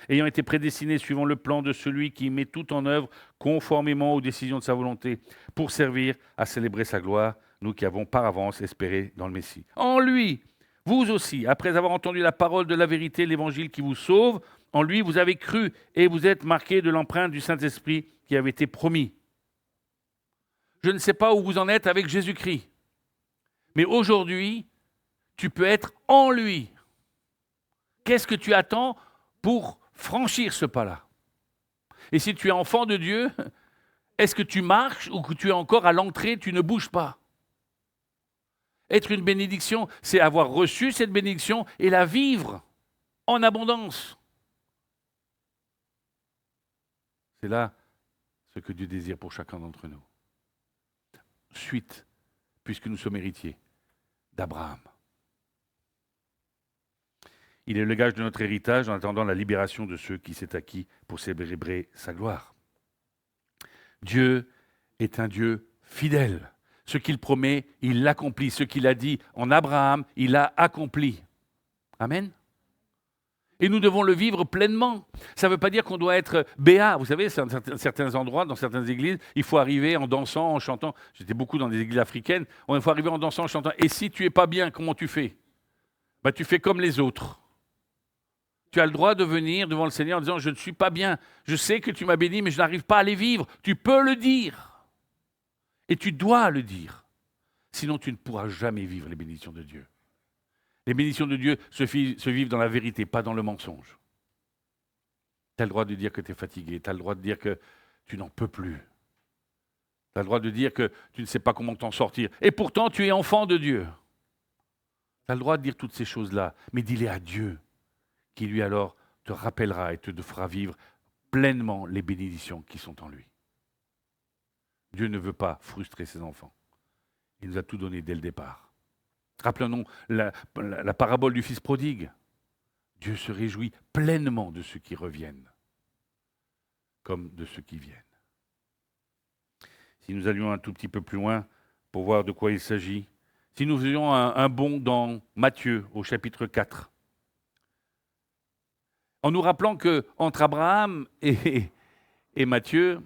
Ayant été prédestinés suivant le plan de celui qui met tout en œuvre conformément aux décisions de sa volonté, pour servir à célébrer sa gloire, nous qui avons par avance espéré dans le Messie. En lui, vous aussi, après avoir entendu la parole de la vérité, l'évangile qui vous sauve, en lui vous avez cru et vous êtes marqués de l'empreinte du Saint-Esprit qui avait été promis. Je ne sais pas où vous en êtes avec Jésus-Christ, mais aujourd'hui, tu peux être en lui. Qu'est-ce que tu attends pour franchir ce pas-là? Et si tu es enfant de Dieu, est-ce que tu marches ou que tu es encore à l'entrée, tu ne bouges pas? Être une bénédiction, c'est avoir reçu cette bénédiction et la vivre en abondance. C'est là ce que Dieu désire pour chacun d'entre nous. Suite, puisque nous sommes héritiers d'Abraham. Il est le gage de notre héritage en attendant la libération de ceux qui s'est acquis pour célébrer sa gloire. Dieu est un Dieu fidèle. Ce qu'il promet, il l'accomplit. Ce qu'il a dit en Abraham, il l'a accompli. Amen. Et nous devons le vivre pleinement. Ça ne veut pas dire qu'on doit être béat. Vous savez, à certains endroits, dans certaines églises, il faut arriver en dansant, en chantant. J'étais beaucoup dans des églises africaines. Il faut arriver en dansant, en chantant. Et si tu n'es pas bien, comment tu fais? Tu fais comme les autres. Tu as le droit de venir devant le Seigneur en disant « Je ne suis pas bien. Je sais que tu m'as béni, mais je n'arrive pas à les vivre. » Tu peux le dire. Et tu dois le dire. Sinon, tu ne pourras jamais vivre les bénédictions de Dieu. Les bénédictions de Dieu se vivent dans la vérité, pas dans le mensonge. Tu as le droit de dire que tu es fatigué, tu as le droit de dire que tu n'en peux plus. Tu as le droit de dire que tu ne sais pas comment t'en sortir. Et pourtant, tu es enfant de Dieu. Tu as le droit de dire toutes ces choses-là, mais dis-les à Dieu, qui lui alors te rappellera et te fera vivre pleinement les bénédictions qui sont en lui. Dieu ne veut pas frustrer ses enfants. Il nous a tout donné dès le départ. Rappelons-nous la parabole du fils prodigue. Dieu se réjouit pleinement de ceux qui reviennent, comme de ceux qui viennent. Si nous allions un tout petit peu plus loin pour voir de quoi il s'agit, si nous faisions un bond dans Matthieu au chapitre 4, en nous rappelant qu'entre Abraham et Matthieu,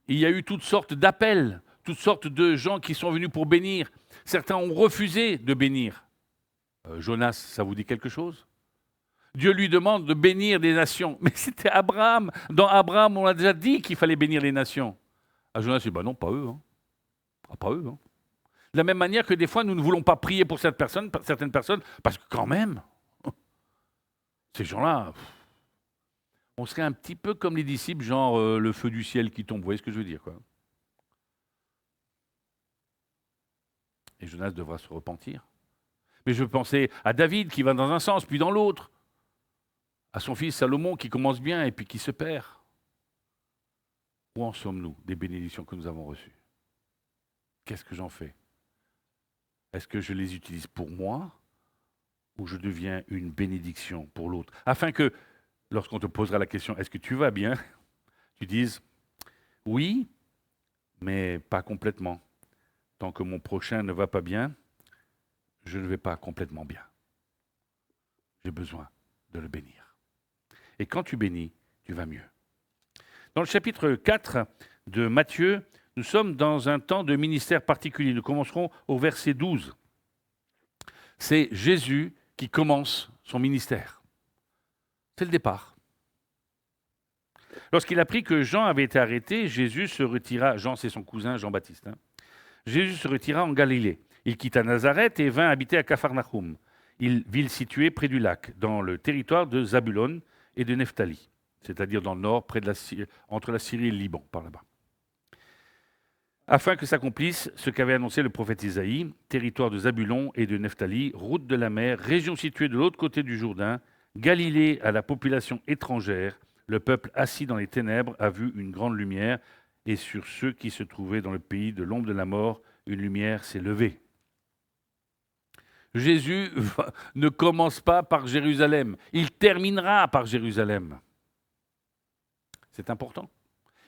il y a eu toutes sortes d'appels, toutes sortes de gens qui sont venus pour bénir. Certains ont refusé de bénir. Jonas, ça vous dit quelque chose? Dieu lui demande de bénir des nations. Mais c'était Abraham. Dans Abraham, on a déjà dit qu'il fallait bénir les nations. Jonas dit, non, pas eux. Hein. Pas eux. Hein. De la même manière que des fois, nous ne voulons pas prier pour certaines personnes, parce que quand même, ces gens-là, on serait un petit peu comme les disciples, genre le feu du ciel qui tombe. Vous voyez ce que je veux dire, quoi? Et Jonas devra se repentir. Mais je pensais à David qui va dans un sens, puis dans l'autre. À son fils Salomon qui commence bien et puis qui se perd. Où en sommes-nous des bénédictions que nous avons reçues? Qu'est-ce que j'en fais? Est-ce que je les utilise pour moi ou je deviens une bénédiction pour l'autre? Afin que, lorsqu'on te posera la question « Est-ce que tu vas bien ?» tu dises « Oui, mais pas complètement. Tant que mon prochain ne va pas bien, je ne vais pas complètement bien. J'ai besoin de le bénir. » Et quand tu bénis, tu vas mieux. Dans le chapitre 4 de Matthieu, nous sommes dans un temps de ministère particulier. Nous commencerons au verset 12. C'est Jésus qui commence son ministère. C'est le départ. Lorsqu'il apprit que Jean avait été arrêté, Jésus se retira. Jean, c'est son cousin Jean-Baptiste. Jésus se retira en Galilée. Il quitta Nazareth et vint habiter à Capharnaüm, ville située près du lac, dans le territoire de Zabulon et de Nephtali, c'est-à-dire dans le nord, entre la Syrie et le Liban, par là-bas. Afin que s'accomplisse ce qu'avait annoncé le prophète Isaïe, territoire de Zabulon et de Nephtali, route de la mer, région située de l'autre côté du Jourdain, Galilée à la population étrangère, le peuple assis dans les ténèbres a vu une grande lumière, et sur ceux qui se trouvaient dans le pays de l'ombre de la mort, une lumière s'est levée. Jésus ne commence pas par Jérusalem, il terminera par Jérusalem. C'est important.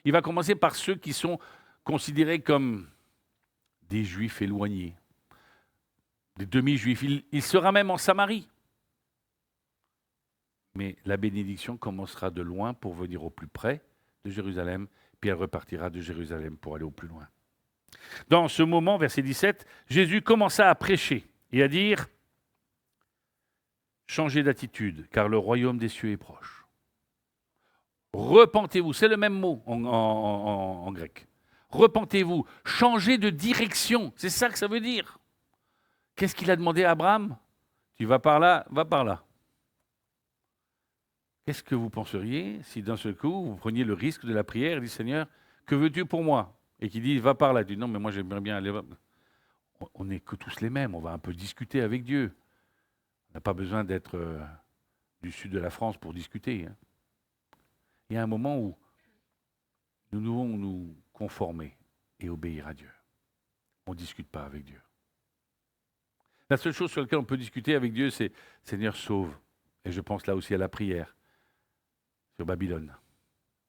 Il va commencer par ceux qui sont considérés comme des Juifs éloignés, des demi-Juifs. Il sera même en Samarie. Mais la bénédiction commencera de loin pour venir au plus près de Jérusalem, puis elle repartira de Jérusalem pour aller au plus loin. Dans ce moment, verset 17, Jésus commença à prêcher et à dire « Changez d'attitude, car le royaume des cieux est proche. Repentez-vous », c'est le même mot en grec. Repentez-vous, changez de direction, c'est ça que ça veut dire. Qu'est-ce qu'il a demandé à Abraham? Tu vas par là, va par là. Qu'est-ce que vous penseriez si d'un seul coup, vous preniez le risque de la prière et dites « Seigneur, que veux-tu pour moi ?» Et qu'il dit « Va par là ». Il dit « Non, mais moi j'aimerais bien aller... » On n'est que tous les mêmes, on va un peu discuter avec Dieu. On n'a pas besoin d'être du sud de la France pour discuter. Hein. Il y a un moment où nous devons nous conformer et obéir à Dieu. On ne discute pas avec Dieu. La seule chose sur laquelle on peut discuter avec Dieu, c'est « Seigneur, sauve ». Et je pense là aussi à la prière sur Babylone,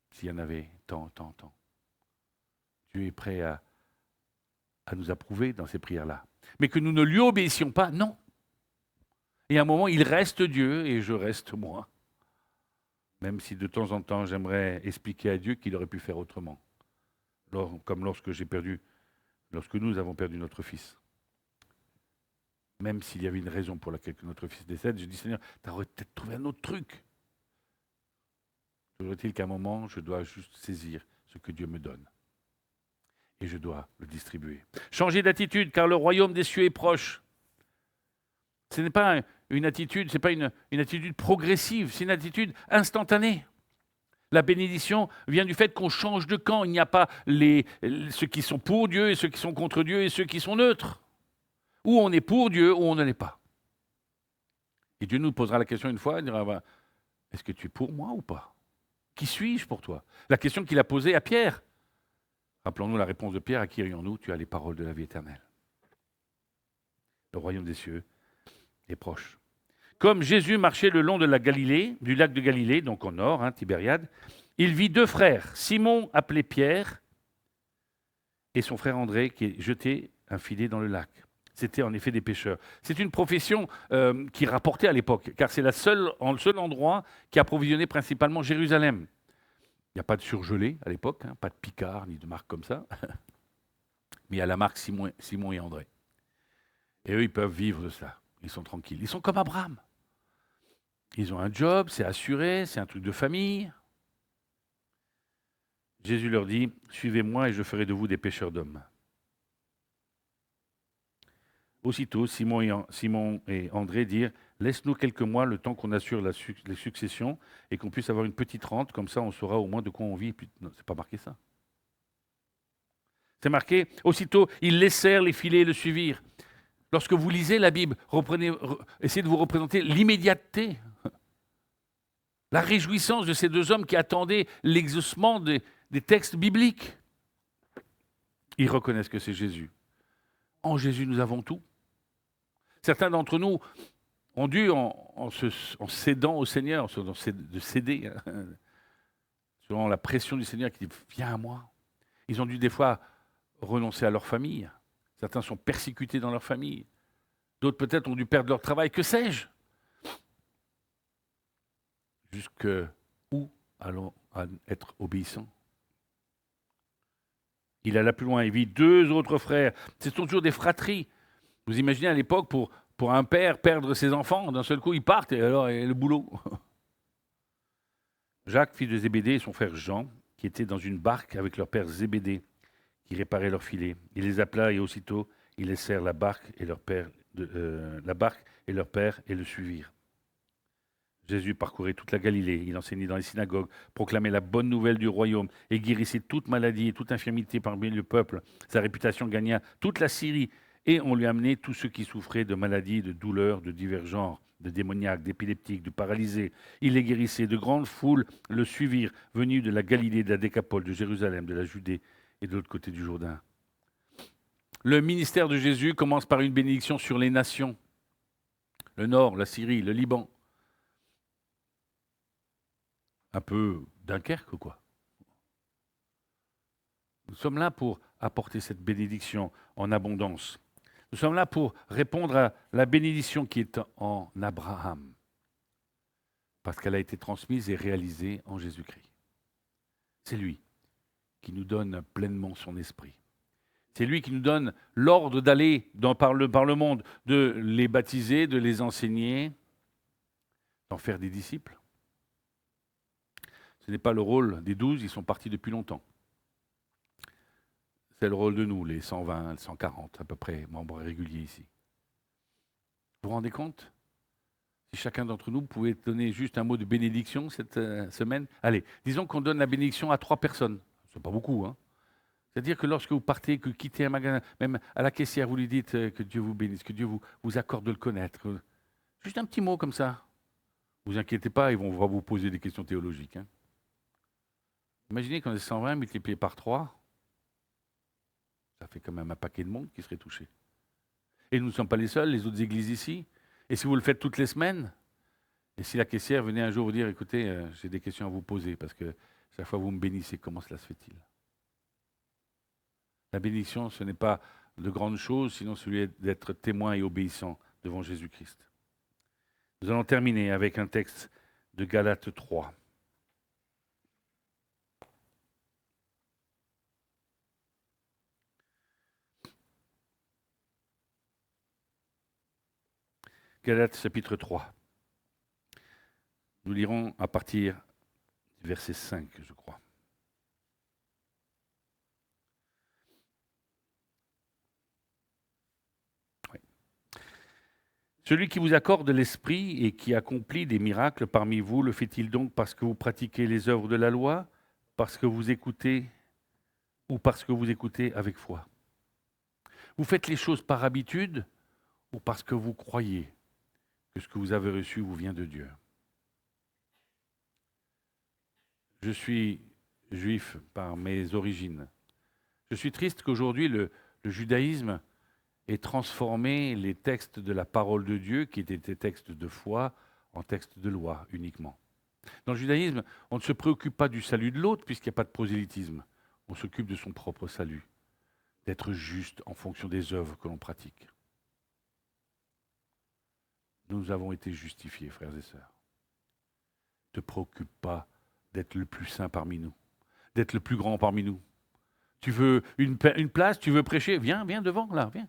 s'il y en avait tant. Dieu est prêt à nous approuver dans ces prières-là. Mais que nous ne lui obéissions pas, non. Et à un moment, il reste Dieu et je reste moi. Même si de temps en temps, j'aimerais expliquer à Dieu qu'il aurait pu faire autrement. Comme lorsque nous avons perdu notre fils. Même s'il y avait une raison pour laquelle notre fils décède, je dis Seigneur, tu aurais peut-être trouvé un autre truc. Toujours est-il qu'à un moment, je dois juste saisir ce que Dieu me donne. Et je dois le distribuer. Changer d'attitude, car le royaume des cieux est proche. Ce n'est pas une attitude, c'est pas une attitude progressive, c'est une attitude instantanée. La bénédiction vient du fait qu'on change de camp. Il n'y a pas ceux qui sont pour Dieu et ceux qui sont contre Dieu et ceux qui sont neutres. Ou on est pour Dieu ou on ne l'est pas. Et Dieu nous posera la question une fois, il dira, est-ce que tu es pour moi ou pas? Qui suis-je pour toi? La question qu'il a posée à Pierre. Rappelons-nous la réponse de Pierre, à qui rions-nous? Tu as les paroles de la vie éternelle. Le royaume des cieux est proche. Comme Jésus marchait le long de la Galilée, du lac de Galilée, donc au nord, Tibériade, il vit deux frères, Simon appelé Pierre et son frère André qui jetait un filet dans le lac. C'était en effet des pêcheurs. C'est une profession qui rapportait à l'époque, car c'est le seul endroit qui approvisionnait principalement Jérusalem. Il n'y a pas de surgelé à l'époque, pas de Picard ni de marque comme ça, mais il y a la marque Simon et André. Et eux, ils peuvent vivre de ça. Ils sont tranquilles. Ils sont comme Abraham. Ils ont un job, c'est assuré, c'est un truc de famille. Jésus leur dit, suivez-moi et je ferai de vous des pêcheurs d'hommes. Aussitôt, Simon et André dirent, laisse-nous quelques mois le temps qu'on assure les successions et qu'on puisse avoir une petite rente, comme ça on saura au moins de quoi on vit. Puis, non, c'est pas marqué ça. C'est marqué, aussitôt, ils laissèrent les filets et le suivirent. Lorsque vous lisez la Bible, essayez de vous représenter l'immédiateté, la réjouissance de ces deux hommes qui attendaient l'exaucement des textes bibliques. Ils reconnaissent que c'est Jésus. En Jésus, nous avons tout. Certains d'entre nous ont dû, en cédant au Seigneur, de céder, selon la pression du Seigneur qui dit « Viens à moi ». Ils ont dû des fois renoncer à leur famille. Certains sont persécutés dans leur famille. D'autres peut-être ont dû perdre leur travail, que sais-je? Jusqu'où allons être obéissants? Il alla plus loin, il vit deux autres frères. Ce sont toujours des fratries. Vous imaginez à l'époque, pour un père perdre ses enfants, d'un seul coup ils partent et alors et le boulot. Jacques, fils de Zébédée, et son frère Jean, qui étaient dans une barque avec leur père Zébédée, qui réparait leur filet. Il les appela et aussitôt ils laissèrent la barque et leur père et le suivirent. Jésus parcourait toute la Galilée, il enseignait dans les synagogues, proclamait la bonne nouvelle du royaume et guérissait toute maladie et toute infirmité parmi le peuple. Sa réputation gagna toute la Syrie et on lui amenait tous ceux qui souffraient de maladies, de douleurs, de divers genres, de démoniaques, d'épileptiques, de paralysés. Il les guérissait, de grandes foules le suivirent, venus de la Galilée, de la Décapole, de Jérusalem, de la Judée et de l'autre côté du Jourdain. Le ministère de Jésus commence par une bénédiction sur les nations. Le Nord, la Syrie, le Liban. Un peu Dunkerque, quoi. Nous sommes là pour apporter cette bénédiction en abondance. Nous sommes là pour répondre à la bénédiction qui est en Abraham, parce qu'elle a été transmise et réalisée en Jésus-Christ. C'est lui qui nous donne pleinement son esprit. C'est lui qui nous donne l'ordre d'aller par le monde, de les baptiser, de les enseigner, d'en faire des disciples. Ce n'est pas le rôle des 12, ils sont partis depuis longtemps. C'est le rôle de nous, les 120, 140 à peu près, membres réguliers ici. Vous vous rendez compte? Si chacun d'entre nous pouvait donner juste un mot de bénédiction cette semaine. Allez, disons qu'on donne la bénédiction à 3 personnes. C'est pas beaucoup, hein? C'est-à-dire que lorsque vous partez, que vous quittez un magasin, même à la caissière, vous lui dites que Dieu vous bénisse, que Dieu vous accorde de le connaître. Juste un petit mot comme ça. Ne vous inquiétez pas, ils vont vous poser des questions théologiques. Hein. Imaginez qu'on est 120 multiplié par 3. Ça fait quand même un paquet de monde qui serait touché. Et nous ne sommes pas les seuls, les autres églises ici. Et si vous le faites toutes les semaines, et si la caissière venait un jour vous dire, écoutez, j'ai des questions à vous poser, parce que chaque fois vous me bénissez, comment cela se fait-il? La bénédiction, ce n'est pas de grandes choses, sinon celui d'être témoin et obéissant devant Jésus-Christ. Nous allons terminer avec un texte de Galates 3. Galates chapitre 3. Nous lirons à partir du verset 5, je crois. Oui. Celui qui vous accorde l'Esprit et qui accomplit des miracles parmi vous, le fait-il donc parce que vous pratiquez les œuvres de la loi, parce que vous écoutez ou parce que vous écoutez avec foi? Vous faites les choses par habitude ou parce que vous croyez que ce que vous avez reçu vous vient de Dieu? Je suis juif par mes origines. Je suis triste qu'aujourd'hui le judaïsme ait transformé les textes de la parole de Dieu, qui étaient des textes de foi, en textes de loi uniquement. Dans le judaïsme, on ne se préoccupe pas du salut de l'autre puisqu'il n'y a pas de prosélytisme. On s'occupe de son propre salut, d'être juste en fonction des œuvres que l'on pratique. Nous avons été justifiés, frères et sœurs. Ne te préoccupe pas d'être le plus saint parmi nous, d'être le plus grand parmi nous. Tu veux une place, tu veux prêcher, viens devant, là, viens.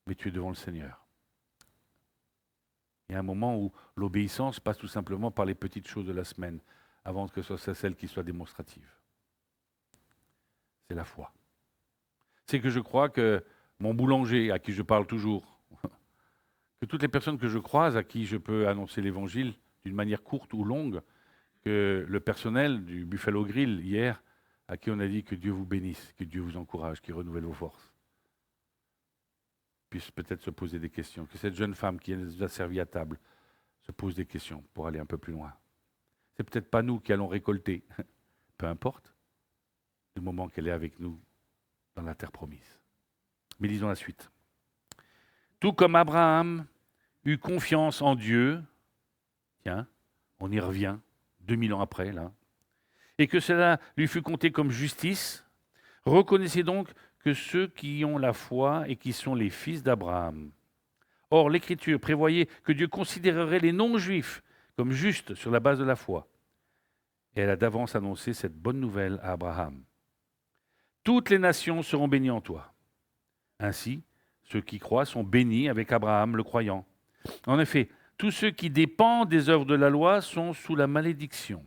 Mais tu es devant le Seigneur. Il y a un moment où l'obéissance passe tout simplement par les petites choses de la semaine, avant que ce soit celle qui soit démonstrative. C'est la foi. C'est que je crois que mon boulanger, à qui je parle toujours, que toutes les personnes que je croise, à qui je peux annoncer l'Évangile d'une manière courte ou longue, que le personnel du Buffalo Grill hier, à qui on a dit que Dieu vous bénisse, que Dieu vous encourage, qu'il renouvelle vos forces, puisse peut-être se poser des questions, que cette jeune femme qui nous a servi à table se pose des questions pour aller un peu plus loin. C'est peut-être pas nous qui allons récolter, peu importe, du moment qu'elle est avec nous dans la terre promise. Mais lisons la suite. Tout comme Abraham eut confiance en Dieu, tiens, on y revient, 2000 ans après, là, et que cela lui fut compté comme justice, reconnaissez donc que ceux qui ont la foi et qui sont les fils d'Abraham. Or, l'Écriture prévoyait que Dieu considérerait les non-juifs comme justes sur la base de la foi. Et elle a d'avance annoncé cette bonne nouvelle à Abraham. Toutes les nations seront bénies en toi. Ainsi, ceux qui croient sont bénis avec Abraham le croyant. En effet, tous ceux qui dépendent des œuvres de la loi sont sous la malédiction.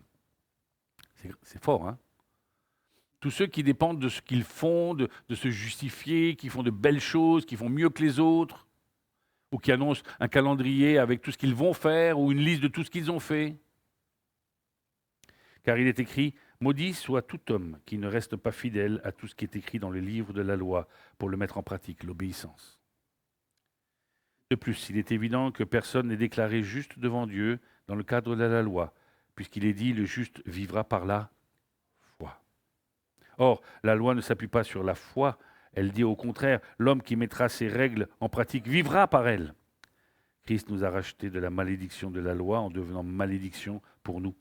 C'est fort, hein? Tous ceux qui dépendent de ce qu'ils font, de se justifier, qui font de belles choses, qui font mieux que les autres, ou qui annoncent un calendrier avec tout ce qu'ils vont faire, ou une liste de tout ce qu'ils ont fait. Car il est écrit, « Maudit soit tout homme qui ne reste pas fidèle à tout ce qui est écrit dans le livre de la loi pour le mettre en pratique, l'obéissance. » De plus, il est évident que personne n'est déclaré juste devant Dieu dans le cadre de la loi, puisqu'il est dit, « Le juste vivra par la foi. » Or, la loi ne s'appuie pas sur la foi, elle dit au contraire, l'homme qui mettra ses règles en pratique vivra par elles. Christ nous a rachetés de la malédiction de la loi en devenant malédiction pour nous,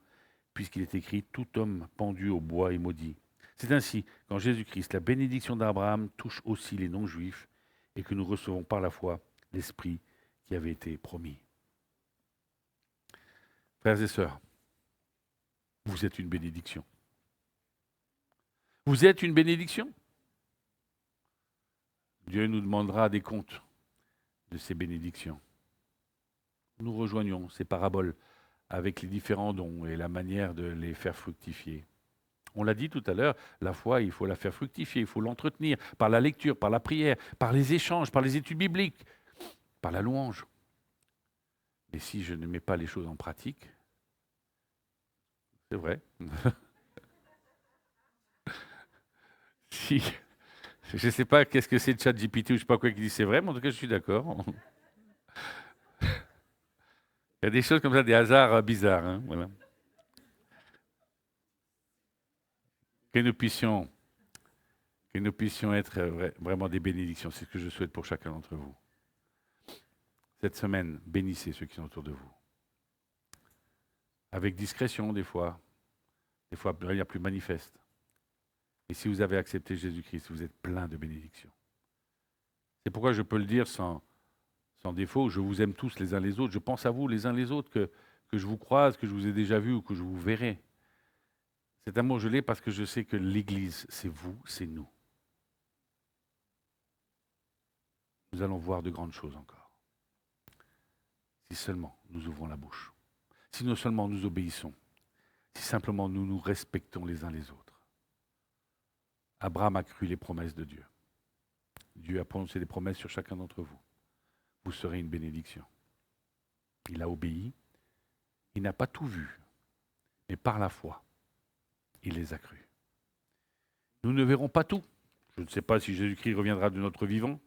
puisqu'il est écrit, tout homme pendu au bois est maudit. C'est ainsi qu'en Jésus-Christ, la bénédiction d'Abraham touche aussi les non-juifs et que nous recevons par la foi l'Esprit qui avait été promis. Frères et sœurs, vous êtes une bénédiction. Vous êtes une bénédiction. Dieu nous demandera des comptes de ces bénédictions. Nous rejoignons ces paraboles avec les différents dons et la manière de les faire fructifier. On l'a dit tout à l'heure, la foi, il faut la faire fructifier, il faut l'entretenir par la lecture, par la prière, par les échanges, par les études bibliques, par la louange. Mais si je ne mets pas les choses en pratique, c'est vrai. Si, je ne sais pas qu'est-ce que c'est de ChatGPT ou je ne sais pas quoi qui dit c'est vrai, mais en tout cas je suis d'accord. Il y a des choses comme ça, des hasards bizarres. Hein, voilà. Que nous puissions être vraiment des bénédictions. C'est ce que je souhaite pour chacun d'entre vous. Cette semaine, bénissez ceux qui sont autour de vous. Avec discrétion des fois de manière plus manifeste. Et si vous avez accepté Jésus-Christ, vous êtes plein de bénédictions. C'est pourquoi je peux le dire sans défaut, je vous aime tous les uns les autres. Je pense à vous les uns les autres, que je vous croise, que je vous ai déjà vu ou que je vous verrai. Cet amour, je l'ai parce que je sais que l'Église, c'est vous, c'est nous. Nous allons voir de grandes choses encore. Si seulement nous ouvrons la bouche. Si non seulement nous obéissons. Si simplement nous nous respectons les uns les autres. Abraham a cru les promesses de Dieu. Dieu a prononcé des promesses sur chacun d'entre vous. Vous serez une bénédiction. Il a obéi. Il n'a pas tout vu. Mais par la foi, il les a crus. Nous ne verrons pas tout. Je ne sais pas si Jésus-Christ reviendra de notre vivant.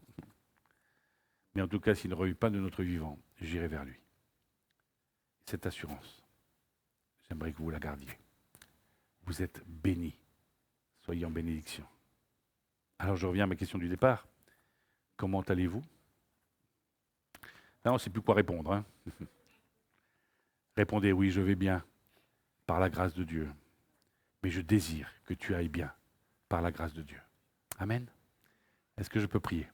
Mais en tout cas, s'il ne revient pas de notre vivant, j'irai vers lui. Cette assurance, j'aimerais que vous la gardiez. Vous êtes bénis. Soyez en bénédiction. Alors je reviens à ma question du départ. Comment allez-vous? Là, on ne sait plus quoi répondre. Hein. Répondez oui, je vais bien, par la grâce de Dieu. Mais je désire que tu ailles bien, par la grâce de Dieu. Amen. Est-ce que je peux prier?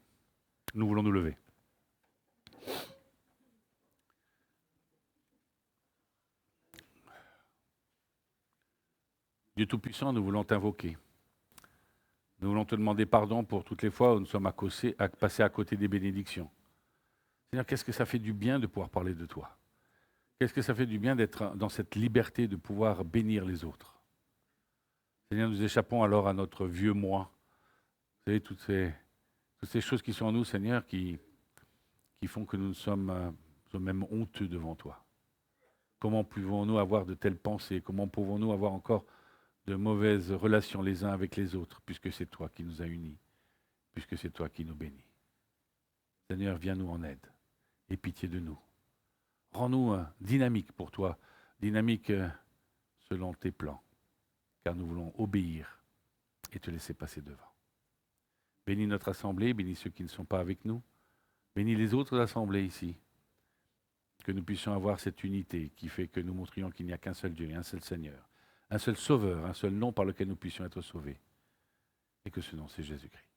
Nous voulons nous lever. Dieu Tout-Puissant, nous voulons t'invoquer. Nous voulons te demander pardon pour toutes les fois où nous sommes passés à côté des bénédictions. Seigneur, qu'est-ce que ça fait du bien de pouvoir parler de toi? Qu'est-ce que ça fait du bien d'être dans cette liberté de pouvoir bénir les autres? Seigneur, nous échappons alors à notre vieux moi. Vous savez, toutes ces choses qui sont en nous, Seigneur, qui font que nous sommes même honteux devant toi. Comment pouvons-nous avoir de telles pensées? Comment pouvons-nous avoir encore de mauvaises relations les uns avec les autres, puisque c'est toi qui nous as unis, puisque c'est toi qui nous bénis. Seigneur, viens-nous en aide. Aie pitié de nous. Rends-nous dynamiques pour toi, dynamiques selon tes plans, car nous voulons obéir et te laisser passer devant. Bénis notre assemblée, bénis ceux qui ne sont pas avec nous, bénis les autres assemblées ici, que nous puissions avoir cette unité qui fait que nous montrions qu'il n'y a qu'un seul Dieu et un seul Seigneur, un seul Sauveur, un seul nom par lequel nous puissions être sauvés, et que ce nom c'est Jésus-Christ.